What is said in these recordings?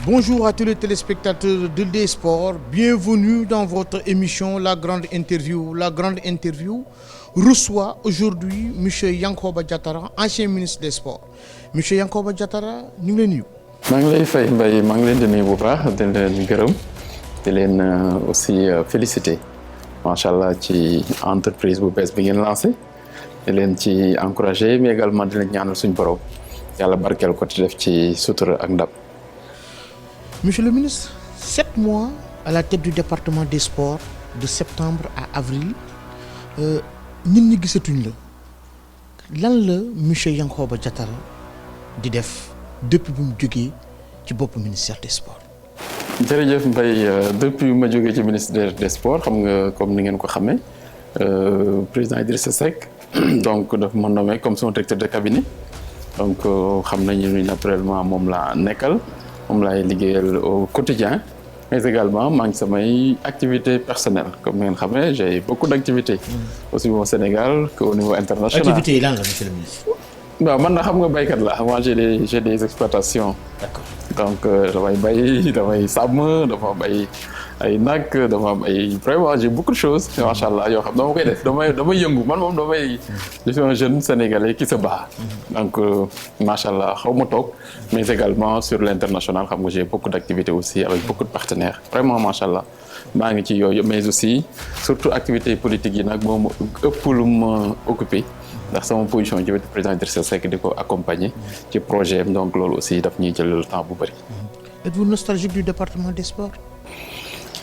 Bonjour à tous les téléspectateurs de D-Sport. Bienvenue dans votre émission La Grande Interview. La Grande Interview reçoit aujourd'hui M. Yankoba Diatara, ancien ministre des Sports. M. Yankoba Diatara, ñu ngi lay nuyu. maa ngi lay fay Mbaye maa ngi leen di nuyu bu baax di leen gërëm di leen aussi féliciter macha allah ci entreprise bu bees bi ngeen lancé di leen ci encourager mais également di leen ñaanal suñu borom yàlla barkeel ko ci def ci sutura ak ndam. Monsieur le ministre, 7 mois à la tête du département des sports de septembre à avril ñun ñi gisatuñ la lan la monsieur Yankoba Diatara di def depuis bu mu jógee ci bopp ministère des sports. jërëjëf Mbaye depuis ma jógee ci ministère des sports xam nga comme ni ngeen ko xamee président Idrissa Seck donc daf ma nommé comme son directeur de cabinet donc xam nañu ni naturellement moom laa nekkal. moom laay liggéeyal au quotidien mais également maa ngi samay activités personnelles comme ngeen xamee j'ai beaucoup d'activités aussi au Sénégal qu'au niveau international. activités yi lan la monsieur le ministre. waaw man na xam nga baykat la moi j'ai des exploitations. D'accord. donc damay bay damay sàmm dama bay ay nag dama am ay vraiment j'ai beaucoup de choses macha allah yoo xam dama koy def damay yëngu man moom je suis un jeune sénégalais qui se bat donc macha allah xaw ma toog mais également sur l'international xam nga j'ai beaucoup d'activités aussi avec beaucoup de partenaires vraiment macha allah maa ngi ci yooyu mais aussi surtout activités politiques yi nag moom ëpp lu ma occupé ndax sama position ci wetu président Idrissa Seck di ko accompagner ci projet am donc loolu aussi daf ñuy jël temps bu bëri. Êtes-vous nostalgique du département des sports?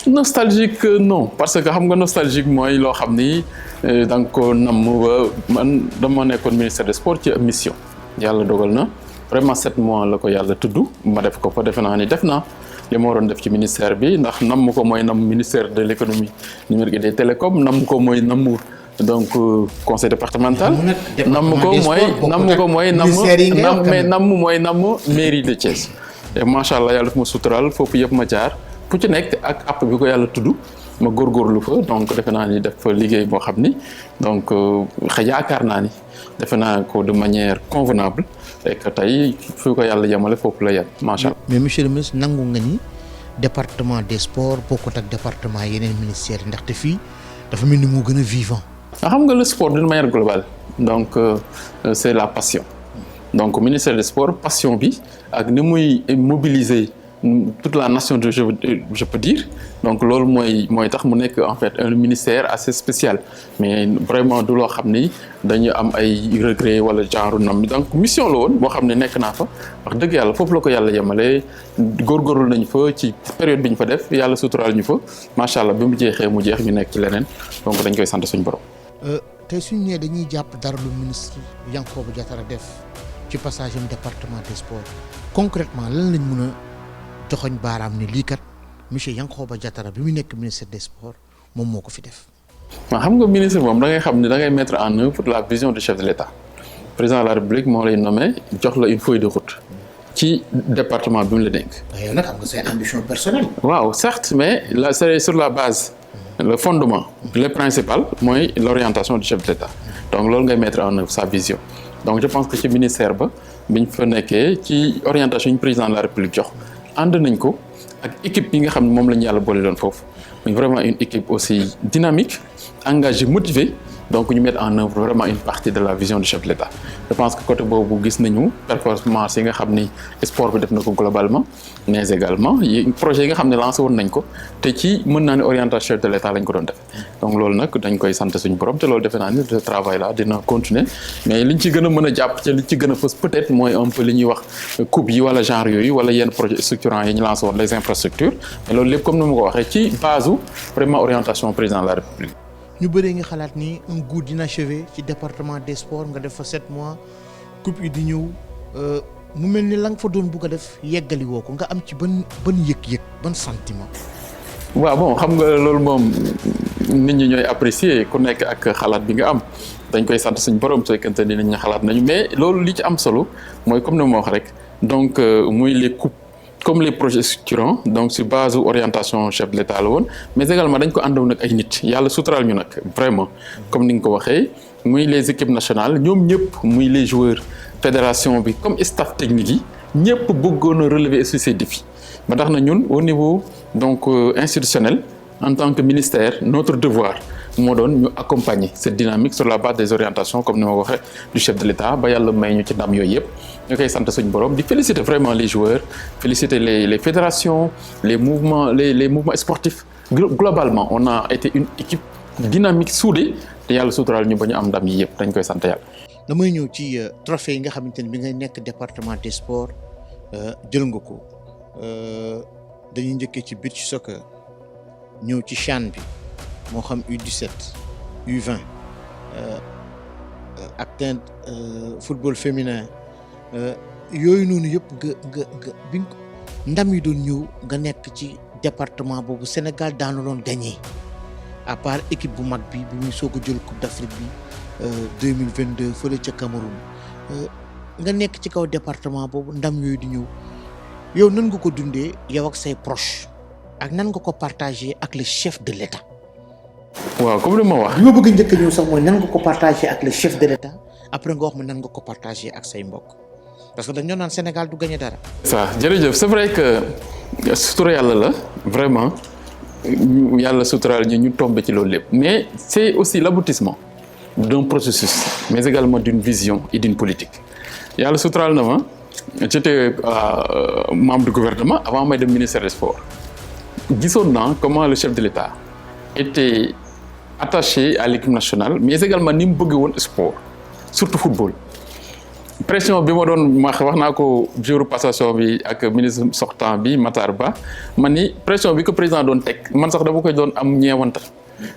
Nostalgique non parce que xam nga nostalgique mooy loo xam ni da nga ko namm ba man dama nekkoon ministère des sports ci mission yàlla dogal na vraiment 7 mois la ko yàlla tudd ma def ko fa defe naa ni def naa li ma waroon def ci ministère bi ndax namm ko mooy namm ministère de l'économie numérique et des télécoms namm ko mooy namm donc conseil départemental namm ko mooy namm mairie de Thiès et macha allah yàlla daf ma sutural foofu yëpp ma jaar fu ci nekk ak app bi ko yàlla tudd ma góorgóorlu fa donc defe naa ni def fa liggéey boo xam ni donc yaakaar naa ni defe naa ko de manière convenable et que tey fi ko yàlla yemale foofu la yem macha allah. mais monsieur le ministre nangu nga ni département des sports bokkut ak département yeneen ministères yi ndaxte fii dafa mel ni moo gën a vivant. xam nga le sport d'une manière globale donc c'est la passion donc ministère des sports passion bi ak ni muy mobiliser toute la nation je peux dire donc loolu mooy tax mu nekk en fait un ministère assez spécial mais vraiment du loo xam ni dañu am ay regret wala genre nam donc mission la woon boo xam ne nekk naa fa wax dëgg yàlla foofu la ko yàlla yemale góorgóorlu nañ fa ci période bi ñu fa def yàlla suturaal ñu fa macha allah bi mu jeexee mu jeex ñu nekk ci leneen donc dañ koy sant suñu borom. tey suñu nee dañuy jàpp dara lu ministre Yankoba Diatara def ci passage am département des sports concrètement lan lañ mën a joxoñ baaraam ni lii kat monsieur Yankoba Diatara bi mu nekk ministre des sports moom moo ko fi def. waaw xam nga ministre moom da ngay xam ne da ngay mettre en œuvre la vision du chef de l'État président de la République moo lay nommé jox la une feuille de route ci département bi mu la dénk. yow nag am nga say ambition personnelle. waaw certes mais là c'est sur la base le fondement le principal mooy l'orientation du chef de l'État donc loolu ngay mettre en œuvre sa vision donc je pense que ci ministère ba bi ñu fa nekkee ci orientation yi président de la République jox. ànd nañ ko ak équipe yi nga xam ne moom la ñu yàlla boole doon foofu mais vraiment une équipe aussi dynamique engagée motivée donc ñu mettre en œuvre vraiment une partie de la vision du chef de l'État je pense que côté boobu gis nañu performance yi nga xam ni sport bi def na ko globalement mais également projet yi nga xam ne lancé woon nañ ko te ci mën naa ne orientation chef de l'État lañ ko doon def donc loolu nag dañ koy sant suñu borom te loolu defe naa ni ce travail là dina continuer mais liñ ci gën a mën a jàpp ci li ci gën a fës peut-être mooy un peu li ñuy wax coupe yi wala genre yooyu wala yenn projet structurants yi ñu lancé woon les infrastructures mais loolu lépp comme ni ma ko waxee ci base vraiment orientation président de la République. ñu bëree nga xalaat ni un goût d'inachevé ci département des sports nga def fa 7 mois coupe yi di ñëw mu mel ni la nga fa doon bugg a def yeggali woo ko nga am ci ban yëg-yëg ban sentiment. waaw bon xam nga loolu moom nit ñi ñooy apprécier ku nekk ak xalaat bi nga am dañ koy sant suñu borom su fekkente ni nit ñi xalaat nañu mais loolu li ci am solo mooy comme ni ma wax rek donc muy les coupes comme les projets structurants donc sur base orientation chef de l'État la woon mais également dañ ko àndoon nag ay nit yàlla suturaal ñu nag vraiment comme ni nga ko waxee muy les équipes nationales ñoom ñëpp muy les joueurs fédération bi comme staff technique yi ñëpp bëggoon a relever aussi ces défis ba tax na ñun au niveau donc institutionnel en tant que ministère notre devoir moo doon ñu accompagner cette dynamique sur la base des orientations comme ni ma waxee du chef de l'État ba yàlla may ñu ci ndam yooyu yëpp ñu koy sant suñu borom di féliciter vraiment les joueurs féliciter les fédérations les mouvements sportifs globalement on a été une équipe dynamique soudée te yàlla suturaal ñu ba ñu am ndam yi yëpp dañ koy sant yàlla. damay ñëw ci trophée yi nga xamante ne bi ngay nekk département des sports jël nga ko dañuy njëkkee ci beach soccer ñëw ci CHAN bi moo xam U17 U20 ak ten football féminin yooyu noonu yëpp nga bi ndam yi doon ñëw nga nekk ci département boobu Sénégal daanu doon gagné à part équipe bu mag bi muy soog a jël Coupe d'Afrique bi 2022 fële ca Cameroun nga nekk ci kaw département boobu ndam yooyu di ñëw yow nan nga ko dundee yow ak say proches ak nan nga ko partagé ak le chef de l'État. waaw comme li ma wax. li ma bëgg njëkk a ñëw sax mooy nan nga ko partagé ak le chef de l'État après nga wax ma nan nga ko partagé ak say mbokk parce que dañoo naan Sénégal du gagné dara. ça jërëjëf c'est vrai que sutura yàlla la vraiment yàlla suturaal ñu tombé ci loolu lépp mais c'est aussi l'aboutissement d'un processus mais également d'une vision et d'une politique yàlla suturaal na ma j'étais membre du gouvernement avant may dem ministère des sports gisoon naa comment le chef de l'État était attaché à l'équipe nationale mais également ni mu bëgg woon sport surtout football pression bi ma doon wax naa ko jour passation bi ak ministre sortant bi Matar Ba man ni pression bi ko président doon teg man sax dama koy doon am ñeewanta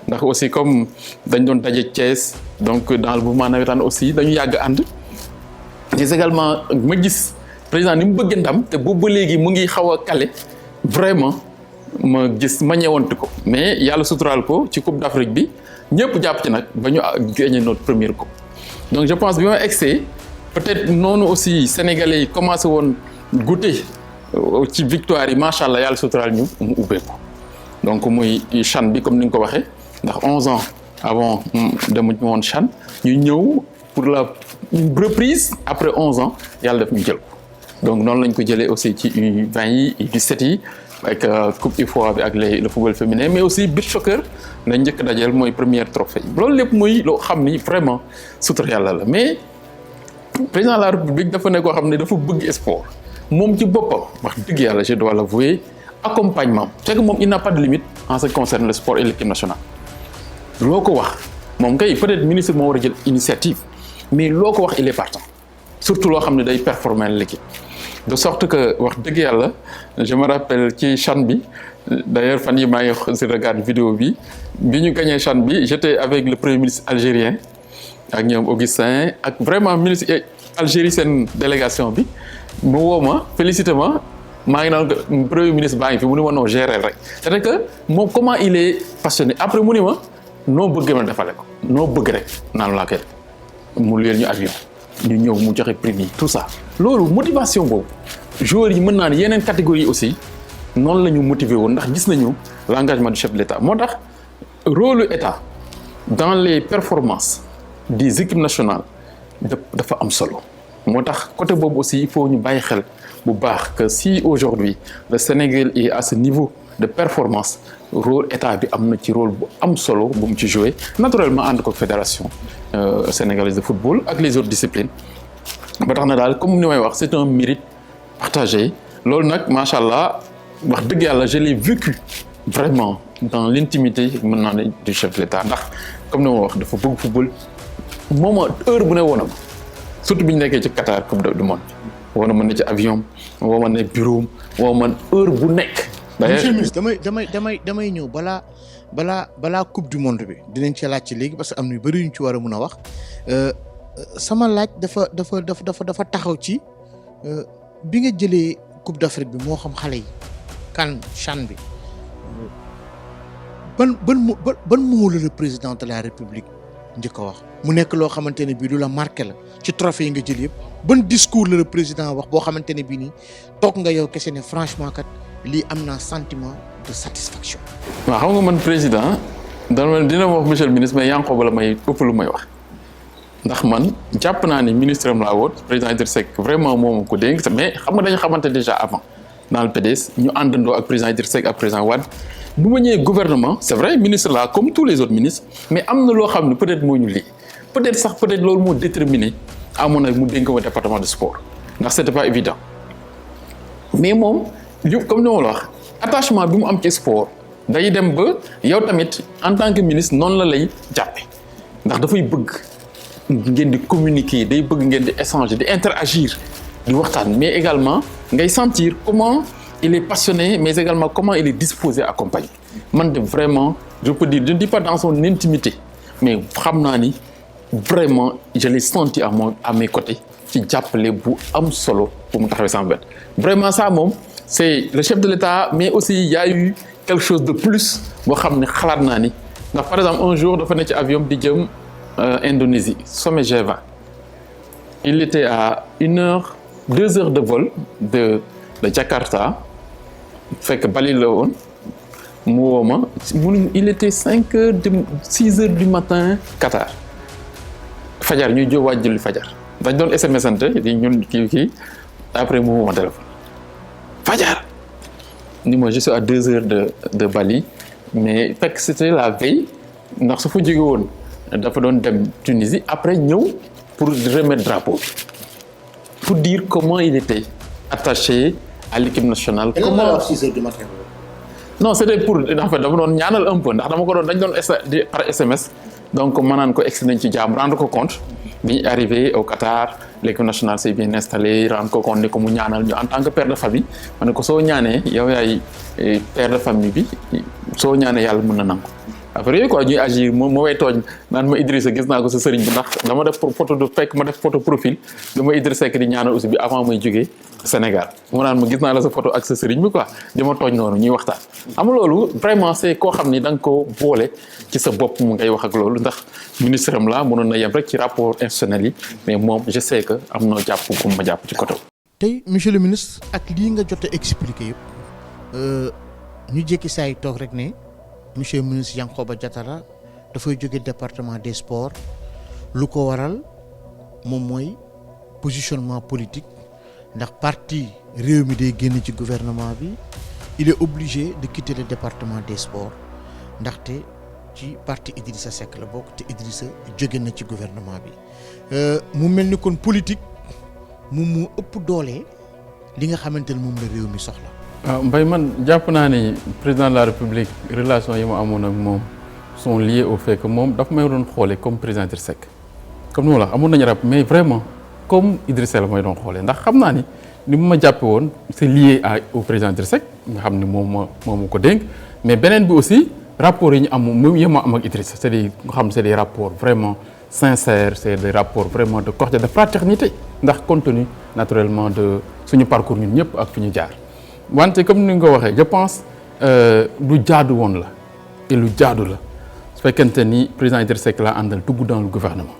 ndax aussi comme dañ doon daje Thiès donc dans le mouvement navétane aussi dañu yàgg ànd mais également ma gis président ni mu bëgg ndam te boobu ba léegi mu ngi xaw a kale vraiment ma gis ma ñeewantu ko mais yàlla suturaal ko ci Coupe d'Afrique bi ñëpp jàpp ci nag ba ñu gagné notre première coupe donc je pense bi ma egsee peut-être noonu aussi sénégalais yi commencé woon goûter ci victoire yi macha allah yàlla suturaal ñu mu ubbeeku donc muy CHAN bi comme ni nga ko waxee ndax 11 ans avant demuñu woon CHAN ñu ñëw pour la reprise après 11 ans yàlla def ñu jël ko donc noonu lañ ko jëlee aussi ci U20 yi U17 yi avec coupe UFOA bi ak le football féminin mais aussi beach soccer lañ njëkk dajeel mooy première trophée loolu lépp muy loo xam ni vraiment sutura yàlla la mais président de la république dafa ne koo xam ne dafa bëgg sport moom ci boppam wax dëgg yàlla je dois l'avouer accompagnement c'est que moom il n'a pas de limite en ce qui concerne le sport et l'équipe nationale loo ko wax moom kay peut-être ministre moo war a jël initiative mais loo ko wax il est partant surtout loo xam ne day performer l'équipe de sorte que wax dëgg yàlla je me rappelle ci CHAN bi d'ailleurs fan yi maa ngi si regarde vidéo bi ñu gagné CHAN bi j'étais avec le premier ministre algérien ak ñoom Augustin ak vraiment ministre Algérie seen délégation bi mu woo ma félicité ma maa ngi naan ko premier ministre baa ngi fi mu ni ma noo gérer rek c'est-à-dire que moom comment il est passionné après mu ni ma noo bëgg ma defale ko noo bëgg rek naan laa koy mu luyel ñu avion ñu ñëw mu joxe prix yi tout ça loolu motivation boobu joueurs yi mën naa ne yeneen catégorie aussi noonu la ñu motiver woon ndax gis nañu l'engagement du chef de l'État moo tax rôle État dans les performances des équipes nationales dafa am solo moo tax côté boobu aussi il faut ñu bàyyi xel bu baax que si aujourd'hui le Sénégal est à ce niveau de performance rôle État bi am na ci rôle bu am solo bu mu ci jouer naturellement ànd ko fédération sénégalaise de football ak les autres disciplines ba tax na daal comme ni may wax c'est un mérite partagé loolu nag macha allah wax dëgg yàlla je l'ai vécu vraiment dans l'intimité mën naa ne du chef de l'État ndax comme ni ma wax dafa bëgg football moom heure bu ne woon ma surtout bi ñu nekkee ci Qatar coupe du monde woo na ma ne ci avion woo ma ne bureau woo ma heure bu nekk. monsieur le ministre damay ñëw balaa coupe du monde bi dinañ ci laaj ci léegi parce que am na yu bëri ñu ci war a mun a wax sama laaj dafa taxaw ci bi nga jëlee coupe d'Afrique bi moo xam xale yi CAN CHAN bi ban moo la président de la République njëkk a wax mu nekk loo xamante ne bii lu la marqué la ci trophée yi nga jël yëpp ban discours la président wax boo xamante ne bii nii toog nga yow kese ne franchement kat lii am naa sentiment de satisfaction. waaw xam nga man président dina ma wax monsieur le ministre mais Yankhoba la may ëpp lu may wax ndax man jàpp naa ni ministre am laa woon président Idrissa Seck vraiment moom ko dénk mais xam nga dañu xamante déjà avant dans le PDS ñu àndandoo ak président Idrissa Seck ak président Wade bu ma ñëwee gouvernement c'est vrai ministre là comme tous les autres ministres mais am na loo xam ne peut-être moo ñu lii peut-être loolu moo déterminé à mon avis mu dénk ma département de sport ndax c'était pas évident mais moom comme ni ma la wax attachement bi mu am ci sport day dem ba yow tamit en tant que ministre noonu la lay jàppe ndax dafay bëgg ngeen di communiquer day bëgg ngeen di échanger di interagir di waxtaan mais également ngay sentir comment il est passionné mais également comment il est disposé à accompagner man de vraiment je peux dire je ne dis pas dans son intimité mais xam naa ni vraiment je l'ai senti à mes côtés ci jàppale bu am solo bu mu taxawee sama wet vraiment ça moom c'est le chef de l'État mais aussi il y a eu quelque chose de plus boo xam ne xalaat naa ni ndax par exemple un jour dafa ne ci avion di jëm Indonésie sommet G20 il était à 2 heures de vol de Jakarta fekk Bali la woon mu woo ma il était 6 heures du matin Qatar fajar ñuy jóg waaj julli fajar dañ doon SMS ante di ñun kii après mu woo ma téléphone fajar ni moi je suis à 2 heures de Bali mais fekk c'était la veille ndax su fa jóge woon dafa doon dem Tunisie après ñëw pour remettre drapeau bi pour dire comment il était attaché à l'équipe nationale. Comment 6 heures du matin. Non c'était pour en fait dama doon ñaanal un peu ndax dama ko doon dañ doon par SMS donc ma naan ko egsi nañ ci jàmm rendre ko compte bi ñu arrivé au Qatar l'équipe nationale s'est bien installée rendre ko compte ne ko mu ñaanal ñu en tant que père de famille ma ne ko soo ñaanee yow yaay père de famille bi soo ñaanee yàlla mën na nangu. après quoi ñuy agir moom moo may tooñ naan ma Idrissa gis naa ko sa sëriñ bi ndax dama def photo de fekk ma def photo profil dama Idrissa Seck di ñaanal aussi bi avant may jógee Sénégal mu naan ma gis naa la sa photo ak sa sëriñ bi quoi di ma tooñ noonu ñuy waxtaan. am loolu vraiment c'est koo xam ni da nga ko boole ci sa bopp mu ngay wax ak loolu ndax ministre am la mënoon na yem rek ci rapport institutionnel yi mais moom je sais que am na jàpp ku ma jàpp ci côté. tey monsieur le ministre ak lii nga jot a expliqué yëpp ñu jékki saa yi toog rek ne. monsieur le ministre Yankhoba Diattara dafay jóge département des sports lu ko waral moom mooy positionnement politique ndax parti réew mi day génn ci gouvernement bi il est obligé de quitter le département des sports ndaxte ci parti Idrissa Seck la bokk te Idrissa jóge na ci gouvernement bi mu mel ni kon politique mu ëpp doole li nga xamante ne moom la réew mi soxla. waaw Mbaye man jàpp naa ni président de la République relation yi mu amoon ak moom sont liées au fait que moom dafa may doon xoolee comme président Idrissa Seck comme ni ma la wax amoon nañu rab mais vraiment comme Idrissa la may doon xoolee ndax xam naa ni mu ma jàppe woon c'est lié au président Idrissa Seck nga xam ni moom ma ko dénk mais beneen bi aussi rapport yi ñu am moom yi ma am ak Idrissa c'est des nga xam c'est des rapports vraiment sincères c'est des rapports vraiment de cordialité de fraternité ndax compte tenu naturellement de suñu parcours ñun ñëpp ak fi ñu jaar. wante comme ni nga ko waxee je pense lu jaadu woon la et lu jaadu la su fekkente ni président Idrissa Seck laa àndal dugg dans le gouvernement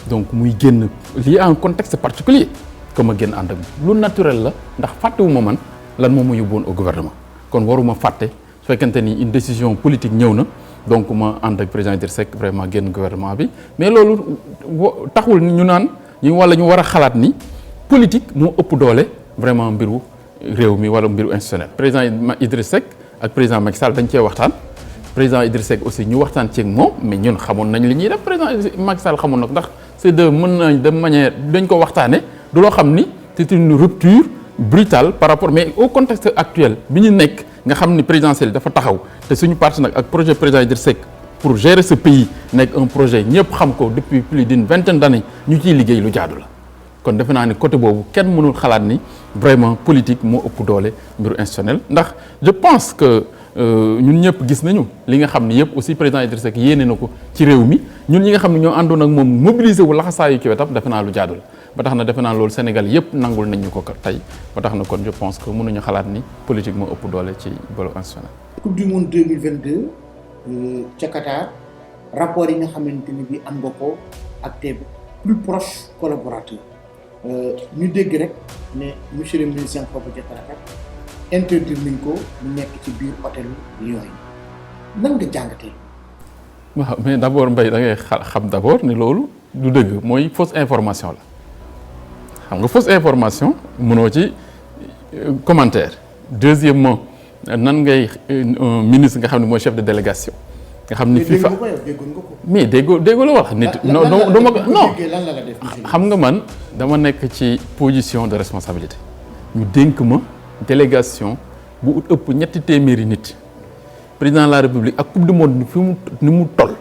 donc muy génn lii en contexte particulier que ma génn ànd ak lu naturel la ndax fàttewuma man lan moom ma yóbbuwoon au gouvernement kon waruma fàtte su fekkente ni une décision politique ñëw na donc ma ànd ak président Idrissa Seck vraiment génn gouvernement bi mais loolu taxul ñu naan ñu war a xalaat ni politique moo ëpp doole vraiment mbiru réew mi wala mbiru institutionnel. président Idrissa Seck ak président Macky Sall dañ cee waxtaan président Idrissa Seck aussi ñu waxtaan ceeg moom mais ñun xamoon nañ li ñuy def président Macky Sall xamoon na ko ndax c'est de mën nañ de manière dañ ko waxtaane du loo xam ni c'est une rupture brutale par rapport mais au contexte actuel bi ñu nekk nga xam ni présidentiel dafa taxaw te suñu parti nag ak projet président Idrissa Seck pour gérer ce pays nekk un projet ñëpp xam ko depuis plus d'une vingtaine d'années ñu ciy liggéey lu jaadu la. kon defe naa ni côté boobu kenn mënul xalaat ni vraiment politique moo ëpp doole mbiru institutionnel ndax je pense que ñun ñëpp gis nañu li nga xam ni yëpp aussi président Idrissa Seck yéene na ko ci réew mi ñun ñi nga xam ne ñoo àndoon ak moom mobiliser wu laxasaayu ci wetam defe naa lu jaadu la ba tax na defe naa loolu Sénégal yëpp nangul nañ ñu ko tey ba tax na kon je pense que mënuñu xalaat ni politique moo ëpp doole ci bolo institutionnel. Coupe du monde 2022 ca Qatar rapport yi nga xamante ni bi am nga ko ak tes plus proches collaborateurs. ñu dégg rek ne monsieur le ministre Yankhoba Diattara interdire nañ ko mu nekk ci biir hôtel Lions yi nan nga jàngatee. waaw mais d'abord Mbaye da ngay xam d'abord ni loolu du dëgg mooy fausse information la xam nga fausse information mënoo ci commentaire deuxièmement nan ngay un ministre nga xam ne mooy chef de délégation nga xam ni FIFA mais déggoo la wax nit non xam nga man dama nekk ci position de responsabilité ñu dénk ma délégation bu ëpp ñetti téeméeri nit président de la république ak coupe du monde ni mu toll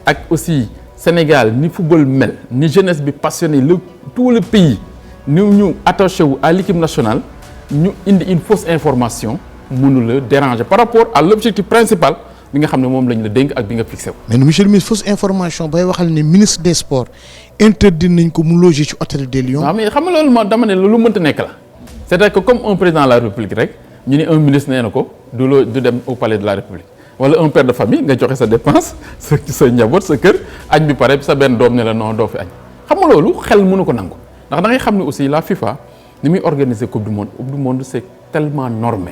ak aussi Sénégal ni football mel ni jeunesse bi passionné tout le pays ni ñu attaché wu à l'équipe nationale ñu indi une fausse information mënu la déranger par rapport à l'objectif principal bi nga xam ne moom lañ la dénk ak bi nga fixé wu. mais monsieur le ministre fausse information bay waxal ne ministre des sports interdit nañ ko mu loger ci hôtel des Lions. waaw mais xam nga loolu dama ne lu mënta nekk la c'est-à-dire que comme un président de la république rek ñu ne un ministre nee na ko du dem au palais de la république. wala un père de famille nga joxe sa dépense sa njaboot sa kër añ bi pare sa benn doom ne la non doo fi añ xam nga loolu xel mënu ko nangu ndax da ngay xam ne aussi la FIFA ni muy organiser coupe du monde c'est tellement normé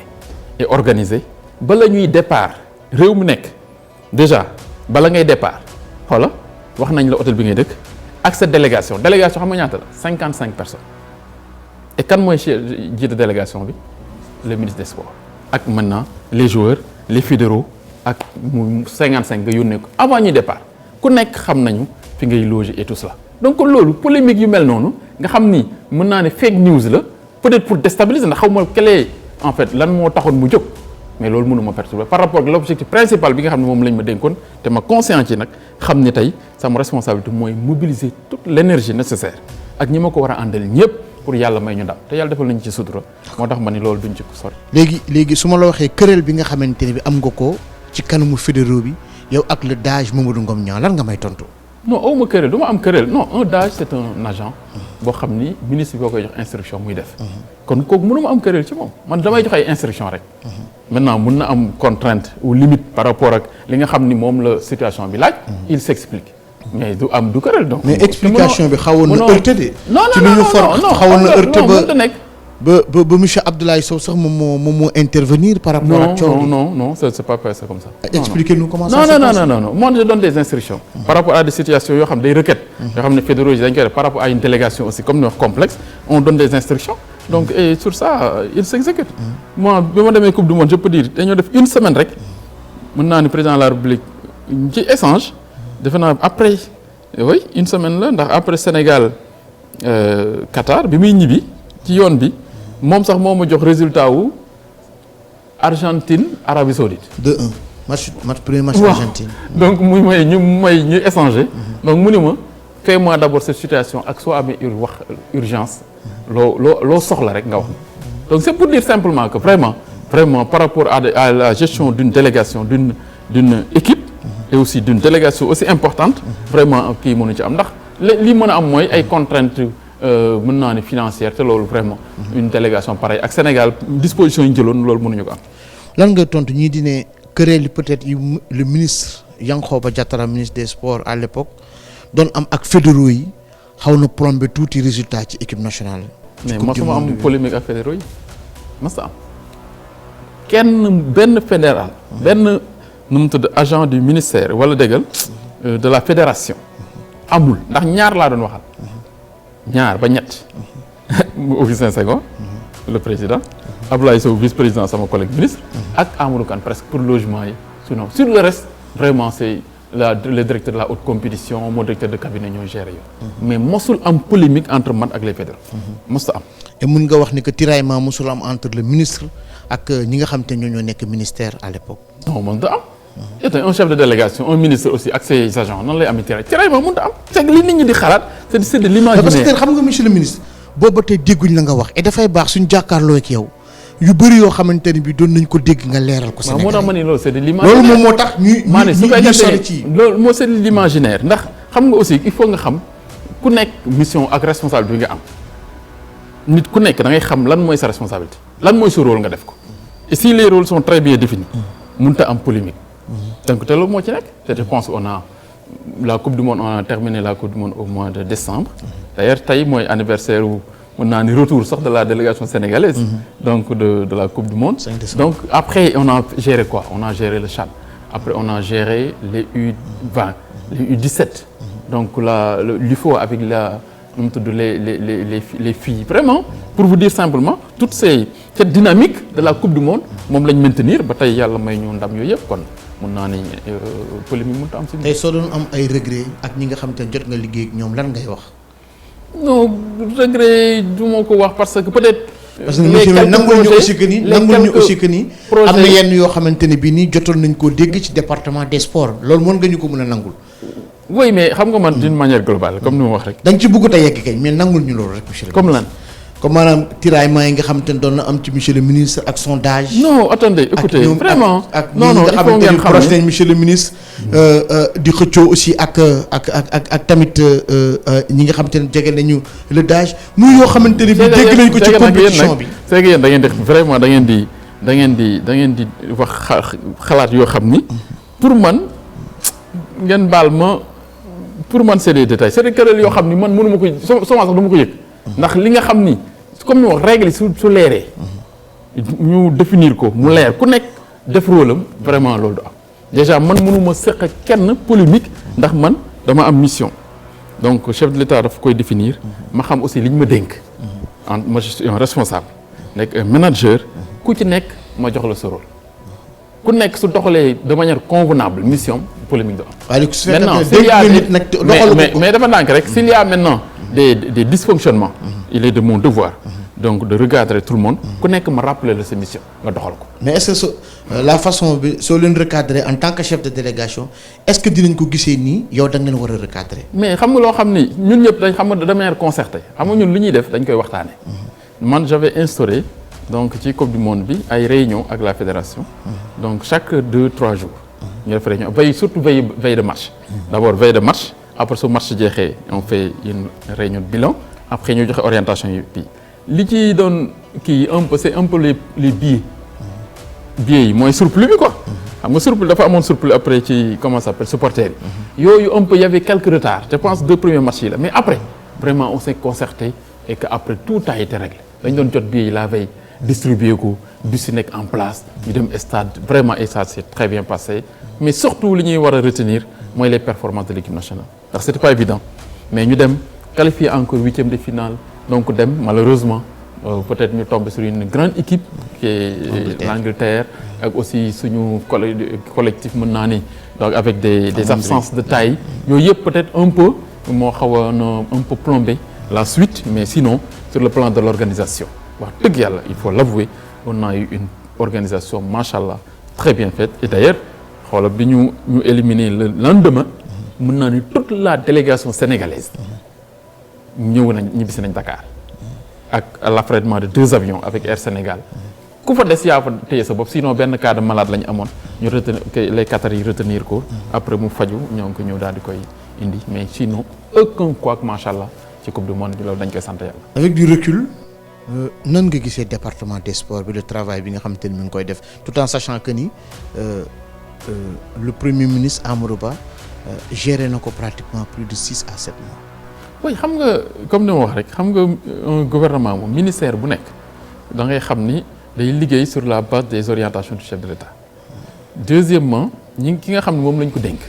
et organisé bala ñuy départ réew mu nekk déjà bala ngay départ xoola wax nañ la hôtel bi ngay dëkk ak sa délégation xam nga ñaata la 55 personnes et kan mooy jiite délégation bi le ministre des sports ak maintenant les joueurs les fédéraux ak mu 55 nga yónnee ko avant ñuy départ ku nekk xam nañu fi ngay loger et tout cela donc loolu polémique yu mel noonu nga xam ni mën naa ne fake news la peut-être pour déstabiliser ndax xaw ma quel est en fait lan moo taxoon mu jóg mais loolu mënu ma perturber par rapport ak l'objectif principal bi nga xam ne moom lañ ma dénkoon te ma conscient ci nag xam ni tey sama responsabilité mooy mobiliser toute l'énergie nécessaire ak ñi ma ko war a àndal ñëpp pour yàlla may ñu ndam te yàlla defal nañu ci sutura moo tax ma ni loolu duñ ci ko sori. léegi su ma la waxee querelle bi nga xamante ne bi am nga ko ci kanamu fédéraux bi yow ak le DAGE Mamadou Ngom Niang lan nga may tontu. non awma querelle du ma am querelle non un DAGE c'est un agent boo xam ni ministre bi boo koy jox instruction muy def kon kooku mënu ma am querelle ci moom man damay jox ay instruction rek maintenant mën na am contrainte ou limite par rapport ak li nga xam ni moom la situation bi laaj il s'explique mais du querelle donc mais explication bi xawoon na heurté de non xawoon na heurté ba monsieur Abdoulaye Sow sax moom moo intervenir par rapport ak coow non c'est pas passé comme ça expliquez-nous comment ça se passe non moi je donne des instructions par rapport à des situations yoo xam des requêtes yoo xam ne fédéraux yi dañ koy def par rapport à une délégation aussi comme ni wax complexe on donne des instructions donc et sur ça il s'exécute moi bi ma demee coupe du monde je peux dire dañoo def une semaine rek mën naa ni président de la république ci échange defe naa après oui une semaine la ndax après Sénégal Qatar bi muy ñibbi ci yoon bi moom sax moo ma jox résultat wu Argentine Arabie Saoudite. 2-1 premier match Argentine. donc ñu échanger. donc mu ni ma fais-moi d'abord cette situation ak soo amee urgence loo soxla rek nga wax donc c'est pour dire simplement que vraiment par rapport à la gestion d'une délégation d'une équipe. et aussi d'une délégation aussi importante. vraiment kii mënu ci am ndax li mën a am mooy ay contraintes. mën naa ne financière te loolu vraiment une délégation pareille ak Sénégal disposition yi jëloon loolu mënuñu ko am. lan ngay tontu ñii di ne querelle peut-être yu le ministre Yankhoba Diattara ministre des sports à l'époque doon am ak fédéraux yi xaw na plombé tuuti résultat ci équipe nationale. mais mosuma am polémique ak fédéraux yi mosuma am kenn benn fédéral. benn nu mu tudd agent du ministère wala déggal de la fédération amul ndax ñaar laa doon waxal. ñaar ba ñett Augustin Senghor le président Abdoulaye Sow vice-président sama collègue ministre ak Amadou Kane presque pour logement yi sinon sur le reste vraiment c'est le directeur de la haute compétition moo directeur de cabinet ñooy gérer yoon mais mosul am polémique entre man ak les fédéraux mosul am et mun nga wax ni que tiraillement mosul am entre le ministre ak ñi nga xam te ñoo nekk ministère à l'époque non mosul am était un chef de délégation un ministre aussi ak ses agents noonu lay am tiraillement mënut a am c'est que li nit ñi di xalaat c'est de l'imaginaire parce que xam nga monsieur le ministre booba tey dégguñ la nga wax et dafay baax suñu jàkkaarloo ak yow yu bëri yoo xamante ni bi doon nañ ko dégg nga leeral ko Sénégal moo tax ma ni loolu c'est de l'imaginaire loolu moom moo tax ñuy sori ci loolu moo c'est de l'imaginaire ndax xam nga aussi il faut nga xam ku nekk mission ak responsabilité bi nga am nit ku nekk da ngay xam lan mooy sa responsabilité lan mooy sa rôle nga def ko et si les rôles sont très bien définis mënut a am polémique donc te loolu moo ci nekk te je pense on a la coupe du monde on a terminé la coupe du monde au mois de décembre d'ailleurs tey mooy anniversaire wu mën naa ni retour sax de la délégation sénégalaise donc de la coupe du monde donc après on a géré quoi on a géré le CHAN après on a géré les U20 les U17 donc l'UFO avec la nu mu tudd les filles vraiment pour vous dire simplement cette dynamique de la coupe du monde moom lañ maintenir ba tey yàlla may ñu ndam yooyu yëpp kon mun naa ni polémique mënut a am si. tey soo doon am ay regret ak ñi nga xam te ne jot nga liggéey ak ñoom lan ngay wax. non regret du ma ko wax parce que peut-être. parce que monsieur nangul ñu aussi que ni nangul ñu aussi que ni am na yenn yoo xamante ne bii nii jotoon nañ koo dégg ci département des sports loolu mën nga ñu ko mën a nangul. oui mais xam nga man d'une manière globale comme ni ma wax rek. da nga ci bëgg a yegg kay mais nangul ñu loolu rek monsieur le comme lan. comme maanaam tiraillement yi nga xamante ne doon na am ci monsieur le ministre ak sondage. non attendez écoutez vraiment. ak non non il faut ngeen xam ne nañ monsieur le ministre. di xëccoo aussi ak tamit ñi nga xamante ne jege nañu le DAGE. muy yoo xamante ne bii dégg nañ ko ci compétition bi. c'est que yéen da ngeen di vraiment da ngeen di wax xalaat yoo xam ni pour man ngeen baal ma pour man c'est des détails c'est des querelles yoo xam ni man mënu ma ko sama sax du ma ko yëg. ndax li nga xam ni comme ni wax règle su leeree ñu définir ko mu leer ku nekk def rôle am vraiment loolu du am déjà man mënuma seq ak kenn polémique ndax man dama am mission donc chef de l'État dafa koy définir ma xam aussi li ñu ma dénk moi je suis un responsable nekk un manager ku ci nekk ma jox la sa rôle ku nekk su doxalee de manière convenable mission polémique du am. maintenant s'il y a mais dafa ndànk rek s'il y a maintenant des dysfonctionnements il est de mon devoir donc de recadrer tout le monde ku nekk ma rappeler la sa mission nga doxal ko. mais est-ce que la façon bi soo leen recadrer en tant que chef de délégation est-ce que dinañ ko gisee nii yow da nga leen war a recadrer. mais xam nga loo xam ni ñun ñëpp dañ xam nga de manière concertée xam nga ñun li ñuy def dañ koy waxtaanee. man j'avais instauré donc ci coupe du monde bi ay réunion ak la fédération. donc chaque 2-3 jours. ñu def réunion surtout veille de match. d'abord veille de match. après su match jeexee on fait une réunion de bilan après ñu joxe orientation yi bi li ci doon kii un peu c'est un peu les billets yi mooy surplus bi quoi xam nga surplus dafa amoon surplus après ci comment ça s'appelle supporters yi yooyu un peu il y avait quelques retards je pense 2 premiers matchs yi la mais après vraiment on s'est concerté et que après tout a été réglé dañ doon jot billets yi la veille distribuer ko bus yi nekk en place ñu dem stade vraiment et ça s'est très bien passé mais surtout li ñuy war a retenir mooy les performances de l'équipe nationale ndax c'était pas évident mais ñu dem qualifier encore 8e de finale donc dem malheureusement peut-être ñu tomber sur une grande équipe qui est l'Angleterre ak aussi suñu collectif mën naa ni donc avec des absences de taille yooyu yëpp peut-être un peu moo xaw a un peu plombé la suite mais sinon sur le plan de l'organisation wax dëgg yàlla il faut l'avouer on a eu une organisation machallah très bien faite et d'ailleurs xoolal bi ñu éliminé le lendemain mën naa ni toute la délégation sénégalaise ñëw nañ ñibbisi nañ Dakar ak l'affrètement de 2 avions avec Air Sénégal ku fa des yaa fa téye sa bopp sinon benn cas de malade la ñu amoon ñu retenir les Qataris yi retenir ko après mu faju ñoo ngi ko ñëw daal di koy indi mais sinon aucun couac machallah ci coupe du monde bi loolu dañ koy sant yàlla. avec du recul nan nga gisee département des sports bi le travail bi nga xamante ni mi ngi koy def tout en sachant que ni le premier ministre Amadou Ba géré na ko pratiquement plus de 6 à 7 mois. oui xam nga comme ni ma wax rek xam nga un gouvernement moom ministère bu nekk da ngay xam ni day liggéey sur la base des orientations du chef de l'État. deuxièmement ki nga xam ne moom lañ ko dénk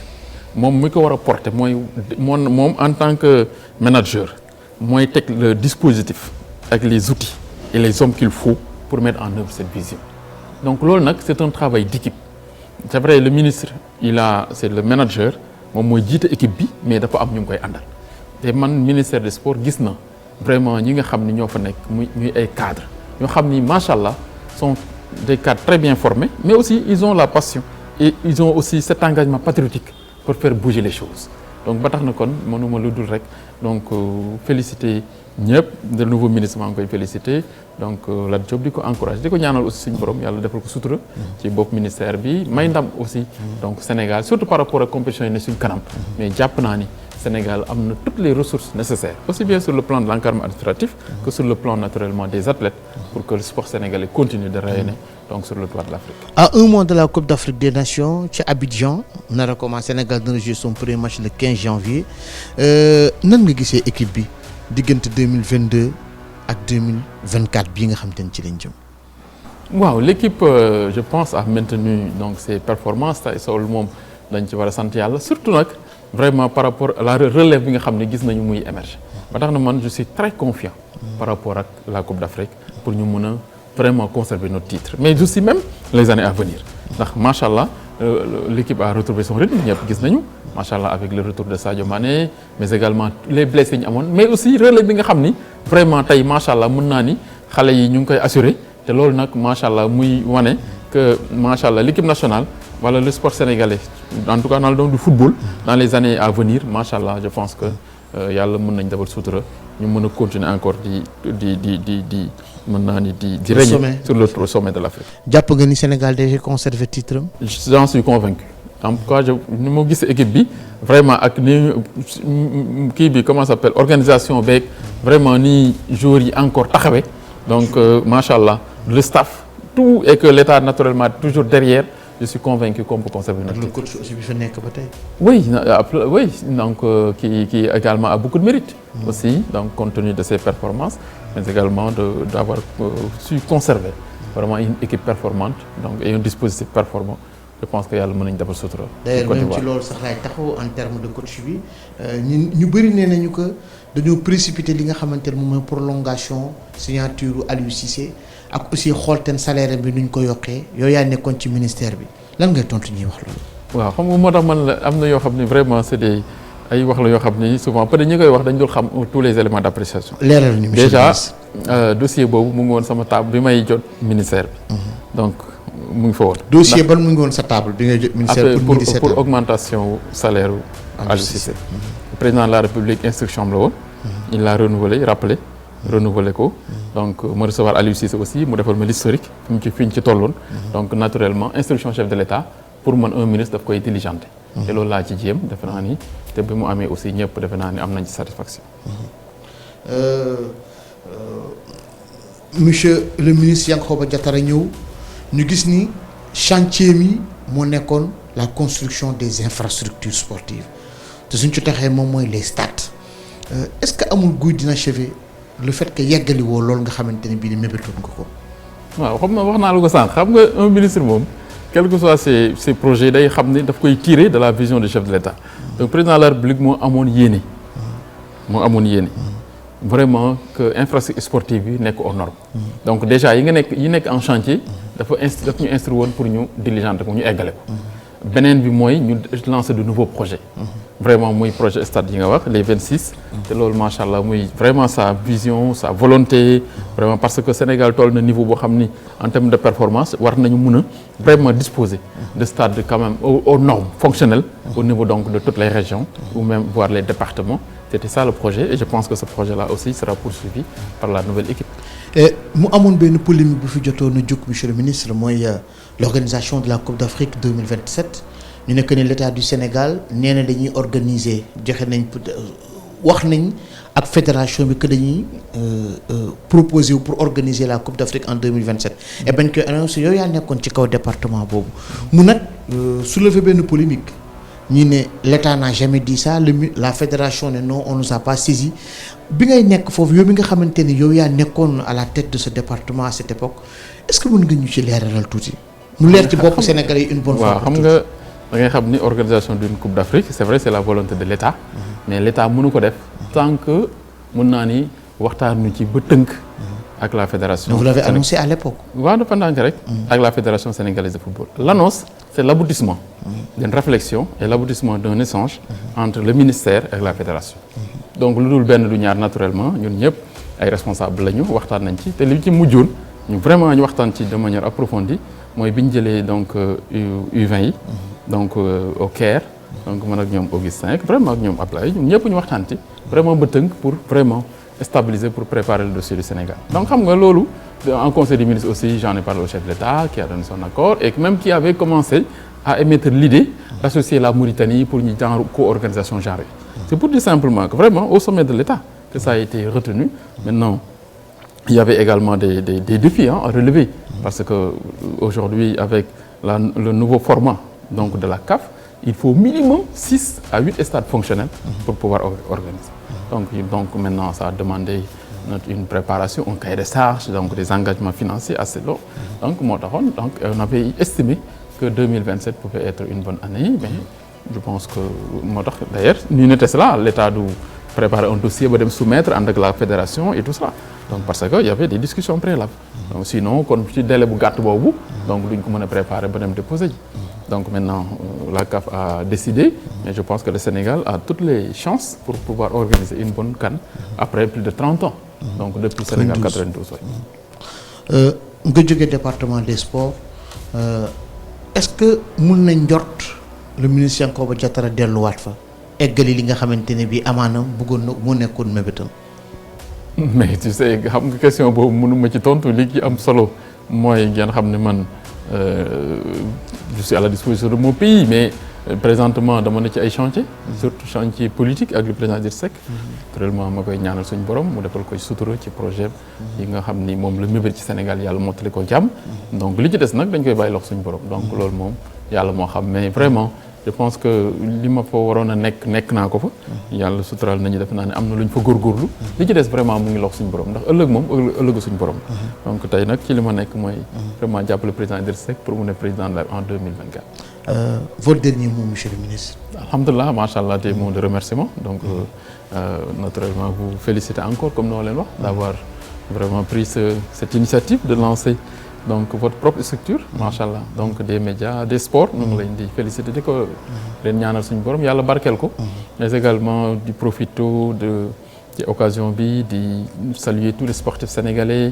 moom mi ko war a porter mooy moom en tant que manager mooy teg le dispositif avec les outils et les hommes qu'il faut pour mettre en œuvre cette vision donc loolu nag c'est un travail d'équipe c'est vrai le ministre c'est le manager moom mooy jiite équipe bi mais dafa am ñu ngi koy àndal te man ministère des sports gis na vraiment ñi nga xam ni ñoo fa nekk muy ay cadres ñoo xam ni macha allah sont des cadres très bien formés mais aussi ils ont la passion et ils ont aussi cet engagement patriotique pour faire bouger les choses donc ba tax na kon mënuma lu dul rek donc féliciter ñëpp de nouveau ministre maa ngi koy féliciter donc Lat Diop di ko encourager di ko ñaanal aussi suñu borom yàlla defal ko sutura ci bopp ministère bi may ndam aussi donc Sénégal surtout par rapport ak compétition yi ne suñ kanam mais jàpp naa ni Sénégal am na toutes les ressources nécessaires aussi bien sur le plan de l'encadrement administratif que sur le plan naturellement des athlètes pour que le sport sénégalais continue de rayonner donc sur le toit de l'Afrique. À un mois de la Coupe d'Afrique des Nations ci Abidjan nar a commencé Sénégal dina jouer son premier match le 15 janvier nan nga gisee équipe bi diggante 2022 ak 2024 bii nga xam te ne ci lañ jëm. waaw l'équipe je pense a maintenu donc ses performances tey sool moom dañ ci war a sant yàlla surtout nag vraiment par rapport à la relève bi nga xam ne gis nañu muy émerger ba tax na man je suis très confiant par rapport ak la Coupe d'Afrique pour ñu mën a vraiment conserver notre titre mais aussi même les années à venir ndax macha allah l'équipe a retrouvé son rythme ñëpp gis nañu macha allah avec le retour de Sadio Mané mais également les blessés ñu amoon mais aussi relais bi nga xam ni vraiment tey macha allah mën naa ni xale yi ñu ngi koy assurer te loolu nag macha allah muy wane que macha allah l'équipe nationale wala le sport sénégalais en tout cas dans le domaine du football dans les années à venir macha allah je pense que yàlla mën nañ defal sutura ñu mën a continuer encore di mën naa ni di régner sur le sommet de l'Afrique. jàpp nga ni Sénégal déjà conservé titre am. j'en suis convaincu en tout cas ni ma gis équipe bi vraiment ak ni kii bi comment ça s'appelle organisation beeg vraiment ni joueurs yi encore taxawee donc macha allah le staff tout et que l'État naturellement toujours derrière. Je suis convaincu qu'on peut conserver notre titre. Le coach aussi bi fa nekk ba tey. Oui donc qui également a beaucoup de mérite. Aussi donc compte tenu de ses performances mais également d'avoir su conserver vraiment une équipe performante donc et un dispositif performant je pense que yàlla mën nañu defal sutura. d'ailleurs même ci loolu sax laay taxaw en terme de coach bi ñu bëri nee nañu que dañoo précipiter li nga xamante ne moom mooy prolongation signature Aliou Cissé. ak aussi xool teen salaire bi nuñ ko yokkee yooyu yaa nekkoon ci ministère bi lan ngay tontu ñuy wax loolu. waaw xam nga moo tax man la am na yoo xam ne vraiment c'est des ay wax la yoo xam ne souvent peut-être ñi koy wax dañ dul xam tous les éléments d'appréciation. leeral ni déjà dossier boobu mu ngi woon sama table bi may jot ministère bi. donc mu ngi fa woon. dossier ban mu ngi woon sa table bi ngay jot ministère pour augmentation salaire Aliou Cissé. président de la République instruction am la woon. il l'a renouvelé ko donc ma recevoir Aliou Cissé aussi mu defal ma l'historique fi ñu ci tolloon donc naturellement instruction chef de l'État pour man un ministre daf koy diligenter te loolu laa ci jéem defe naa ni te bi mu amee aussi ñëpp defe naa ni am nañ ci satisfaction monsieur le ministre Yankhoba Diattara ñëw ñu gis ni chantier mi moo nekkoon la construction des infrastructures sportives te suñ ci taxee moom mooy les stades est-ce que amul guy dina chever le fait que yeggali woo loolu nga xamante ne bii ni mébétoon nga ko. waaw xam na wax naa la ko sànq xam nga un ministre moom quel que soit ses projets day xam ne daf koy tirer de la vision du chef de l'État donc président de la République moo amoon yéene vraiment que infrastructure sportive yi nekk aux normes donc déjà yi nekk en chantier daf ñu instruire woon pour ñu diligenter ko ñu eggale ko beneen bi mooy ñu lancer de nouveaux projets vraiment muy projet stade yi nga wax les 26 te loolu macha allah muy vraiment sa vision sa volonté vraiment parce que Sénégal toll na niveau boo xam ni en termes de performance war nañu mun a vraiment disposer de stades quand même aux normes fonctionnelles au niveau donc de toutes les régions ou même voire les départements c'était ça le projet et je pense que ce projet là aussi sera poursuivi par la nouvelle équipe. mu amoon benn polémique bu fi jotoon a jóg monsieur le ministre mooy l'organisation de la Coupe d'Afrique 2027 ñu nekk ne l'État du Sénégal nee na dañuy organiser joxe nañ wax nañ ak fédération bi que dañuy proposer wu pour organiser la Coupe d'Afrique en 2027 et bañ koy annoncé yooyu yaa nekkoon ci kaw département boobu mu nag soulever benn polémique ñi ne l'État n'a jamais dit ça la fédération ne non on nous a pas saisi bi ngay nekk foofu yow mi nga xamante ni yow yaa nekkoon à la tête de ce département à cette époque est-ce que mën nga ñu ci leeralal tuuti mu leer ci bopp Sénégalais yi une bonne fois. waaw xam nga da ngay xam ni organisation d'une Coupe d'Afrique c'est vrai c'est la volonté de l'État mais l'État mënu ko def tant que mën naa ni waxtaanu ci ba tënk ak la fédération. vous l'avez annoncé à l'époque. waaw dafa ndànk rek. ak la fédération sénégalaise de football. l'annonce c'est l'aboutissement d'une réflexion et l'aboutissement d'un échange entre le ministère et la fédération. donc lu dul benn du ñaar naturellement ñun ñëpp ay responsables lañu waxtaan nañ ci te li ci mujjoon ñu vraiment ñu waxtaan ci de manière approfondie mooy bi ñu jëlee donc U20 yi. donc au Caire donc man ak ñoom Augustin ak vraiment ak ñoom Ablaye ñun ñëpp ñu waxtaan ci vraiment ba tënk pour vraiment stabiliser pour préparer le dossier du Sénégal. donc xam nga loolu en conseil des ministres aussi j'en ai parlé au chef de l'État qui a donné son accord et même qui avait commencé à émettre l'idée d'associer la Mauritanie pour ñu genre co-organisation genre. c'est pour dire simplement que vraiment au sommet de l'État que ça a été retenu. Maintenant il y avait également des défis à relever parce que aujourd'hui avec le nouveau format donc de la CAF il faut minimum 6 à 8 stades fonctionnels pour pouvoir organiser. Donc maintenant ça a demandé une préparation, un cahier de charges, donc des engagements financiers assez lourds. Donc moo taxoon donc on avait estimé que 2027 pouvait être une bonne année mais je pense que moo tax d'ailleurs ñu ne cela l'État du préparer un dossier ba dem soumettre ànd ak la fédération et tout ça donc parce que y avait des discussions préalables donc sinon kon ci délai bu gàtt boobu donc duñ ko mën a préparer ba dem déposer ji donc maintenant la CAF a décidé mais je pense que le Sénégal a toutes les chances pour pouvoir organiser une bonne CAN après plus de 30 ans donc depuis Sénégal 92 nga jógee département des sports est-ce que mun nañ njort le ministre Yankhoba Diattara delluwaat fa eggali li nga xamante ne bii amaana bëggoon na moo nekkoon mébétam. mais tu sais xam nga question boobu mënuma ci tontu li ci am solo mooy ngeen xam ne man je suis à la disposition de mon pays mais présentement dama ne ci ay chantier surtout chantier politique ak le président Idrissa Seck. naturellement ma koy ñaanal suñu borom mu defal koy sutura ci projet yi nga xam ni moom la mébét ci Sénégal yàlla mottali ko jàmm. donc li ci des nag dañ koy bàyyi loxo suñu borom. donc loolu moom yàlla moo xam mais vraiment. je pense que li ma fa waroon a nekk naa ko fa yàlla suturaal nañu def naa ne am na lu ñu fa góorgóorlu li ci des vraiment mu ngi lox suñu borom ndax ëllëg moom ëllëgu suñu borom donc tey nag ci li ma nekk mooy vraiment jàppale président Idrissa Seck pour mu ne président en 2024 votre dernier mot monsieur le ministre. alhamdulilah macha allah des mots de remerciement donc naturellement vous féliciter encore comme noo leen wax d'avoir vraiment pris cette initiative de lancer donc votre propre structure macha allah donc des médias des sports ñu ngi leen di féliciter di ko leen ñaanal suñu borom yàlla barkeel ko mais également di profito de ci occasion bi di saluer tous les sportifs sénégalais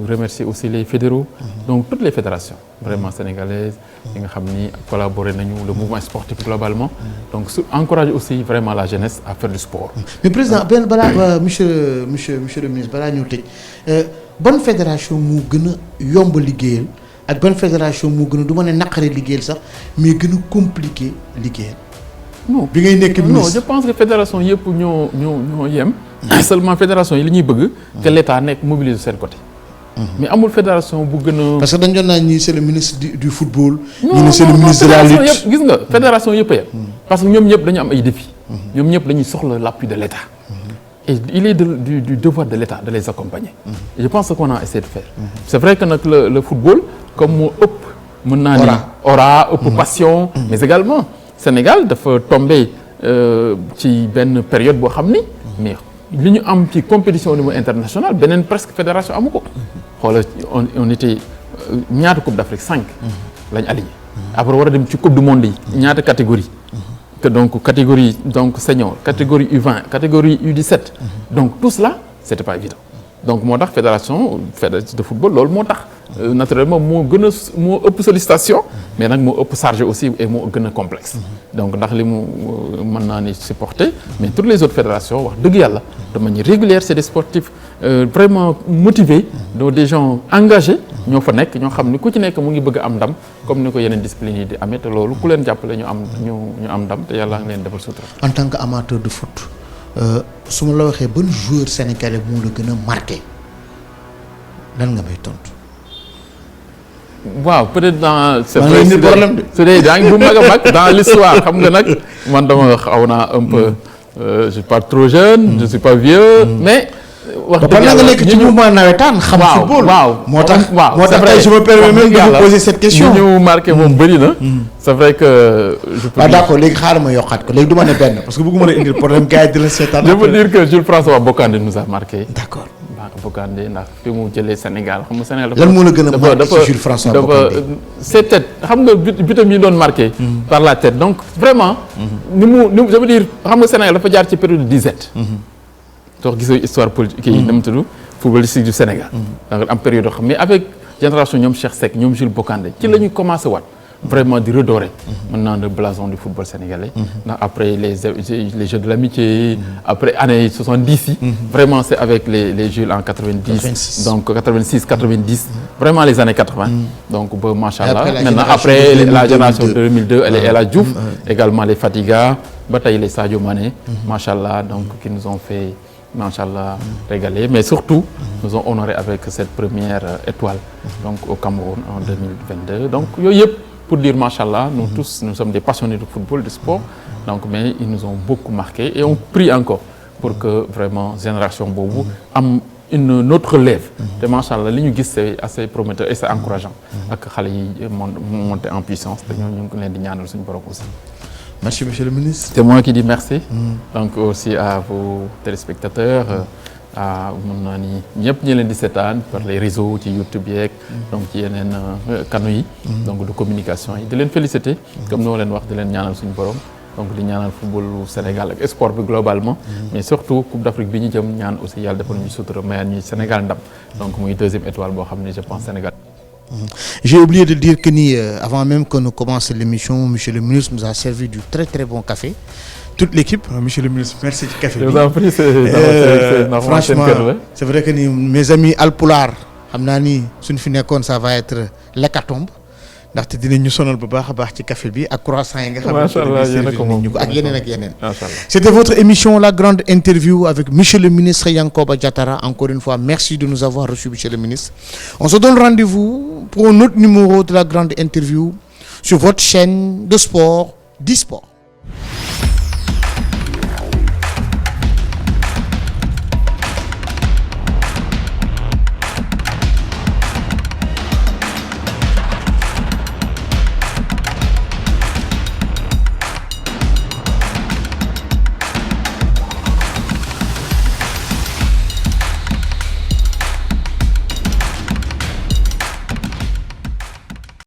remercier aussi les fédéraux donc toutes les fédérations vraiment sénégalaises yi nga xam ni collaborer nañu le mouvement sportif globalement donc encourager aussi vraiment la jeunesse à faire du sport. mais président benn balaa monsieur le ministre balaa ñu tëj ban fédération moo gën a yomb liggéeyal ak ban fédération moo gën a du ma ne naqare liggéeyal sax mais gën a compliqué liggéeyal. non bi ngay nekk ministre non je pense que fédération yëpp ñoo yem. seulement fédération yi li ñuy bëgg. que l'État nekk mobilisé seen côté. mais amul fédération bu gën a. parce que dañu doon naan ñii c'est le ministre du football. non ñu ne c'est le ministre de la lutte yëpp gis nga fédération yëpp a yem. parce que ñoom ñëpp dañu am ay défis. ñoom ñëpp dañuy soxla l'appui de l'État. et il est du devoir de l'État de les accompagner. et je pense qu'on a essayé de faire. c'est vrai que nag le football comme moo ëpp. mën naa ni aura ëpp passion. mais également Sénégal dafa tombé ci benn période boo xam ni. mais li ñu am ci compétition au niveau international beneen presque fédération amu ko. xoolal on était ñaata coupe d'Afrique 5. lañ aligné. après war a dem ci coupe du monde yi. ñaata catégorie. donc catégorie donc senior catégorie U20 catégorie U17 donc tout cela c'était pas évident donc moo tax fédération de football loolu moo tax naturellement moo gën a moo ëpp sollicitation mais nag moo ëpp chargé aussi et moo gën a complexe donc ndax li mu mën naa ni supporter mais toutes les autres fédérations wax dëgg yàlla de manière régulière c'est des sportifs vraiment motivés donc des gens engagés ñoo fa nekk ñoo xam ni ku ci nekk mu ngi bëgg am ndam comme ni ko yeneen discipline yi di amee te loolu ku leen jàppale ñu am ndam te yàlla ngi leen defal sutura. en tant que amateur de foot su ma la waxee ban joueur sénégalais moo la gën a marqué lan nga may tontu. waaw peut-être dans. c'est problème de. su dee daa ngi bu mag a mag dans l'histoire xam nga nag man dama xaw naa un peu je suis pas trop jeune. je suis pas vieux mais. wax dëgg yàlla nga nekk ci mouvement nawetaan xam football moo tax tey je me permets même de vous poser cette question ñu marqué moom bëri na c'est vrai que je peux d'accord léegi xaaral ma yokkaat ko léegi du ma ne benn parce que bëgguma la indil problème gars yi di la seetaan je peux dire que Jules François Bocandé nous a marqué d'accord Bocandé ndax fi mu jëlee Sénégal xam nga Sénégal lan moo la gën a marqué ci Jules François Bocandé c'est tête xam nga butam yi doon marqué par la tête donc vraiment ni mu je veux dire xam nga Sénégal dafa jaar ci période de disette donc gisoo histoire politique yi nam tudd footballistique du Sénégal donc am période xam mais avec génération ñoom Cheikh Seck ñoom Jules Bocandé ci la ñuy commencé waat vraiment di redorer maintenant le blason du football sénégalais ndax après les Jeux de l'amitié après années 70 yi vraiment c'est avec les Jules en 90 donc 86 90 vraiment les années 80 donc ba machallah maintenant après la génération 2002 elle a Diouf également les Fadiga ba tey les Sadio Mané machallah donc qui nous ont fait Machallah régalé mais surtout nous ont honoré avec cette première étoile donc au Cameroun en 2022 donc yooyu yëpp pour dire Machallah nous tous nous sommes des passionnés de football de sport donc mais ils nous ont beaucoup marqué et on prie encore pour que vraiment génération boobu am une autre relève te Machallah li ñu gis c'est assez prometteur et c'est encourageant ak xale yi monter en puissance te ñoo ñu ngi leen di ñaanal suñu borom aussi. Merci, monsieur le ministre. C'est moi qui dis merci. Donc aussi à vos téléspectateurs. Mun naa ni ñëpp ñi leen di seetaan par les réseaux ci YouTube yeeg. donc ci yeneen canaux yi. donc de communication yi di leen féliciter. comme noo leen wax di leen ñaanal suñu borom. donc di ñaanal footballu Sénégal ak sport bi globalement. mais surtout Coupe d'Afrique bi ñu jëm ñaan aussi yàlla defal ñu sutura mayal ñuy Sénégal ndam. donc muy deuxième étoile boo xam ne je pense Sénégal. J'ai oublié de dire que avant même que nous commencions l'émission, monsieur le ministre nous a servi du très très bon café. Toute l'équipe, monsieur le ministre, merci du café. Je vous en prie, c'est normal. Franchement, c'est vrai que mes amis alpulaar xam naa ni suñ fi nekkoon ça va être l'hécatombe ndaxte dinañ ñu sonal bu baax a baax ci café bi ak croissant yi nga xam ne ak yeneen ak yeneen. C'était votre émission La Grande Interview avec monsieur le ministre Yankoba Diatara. Encore une fois, merci de nous avoir reçus, monsieur le ministre. On se donne rendez-vous pour un autre numéro de La Grande Interview sur votre chaîne de sport, Disport.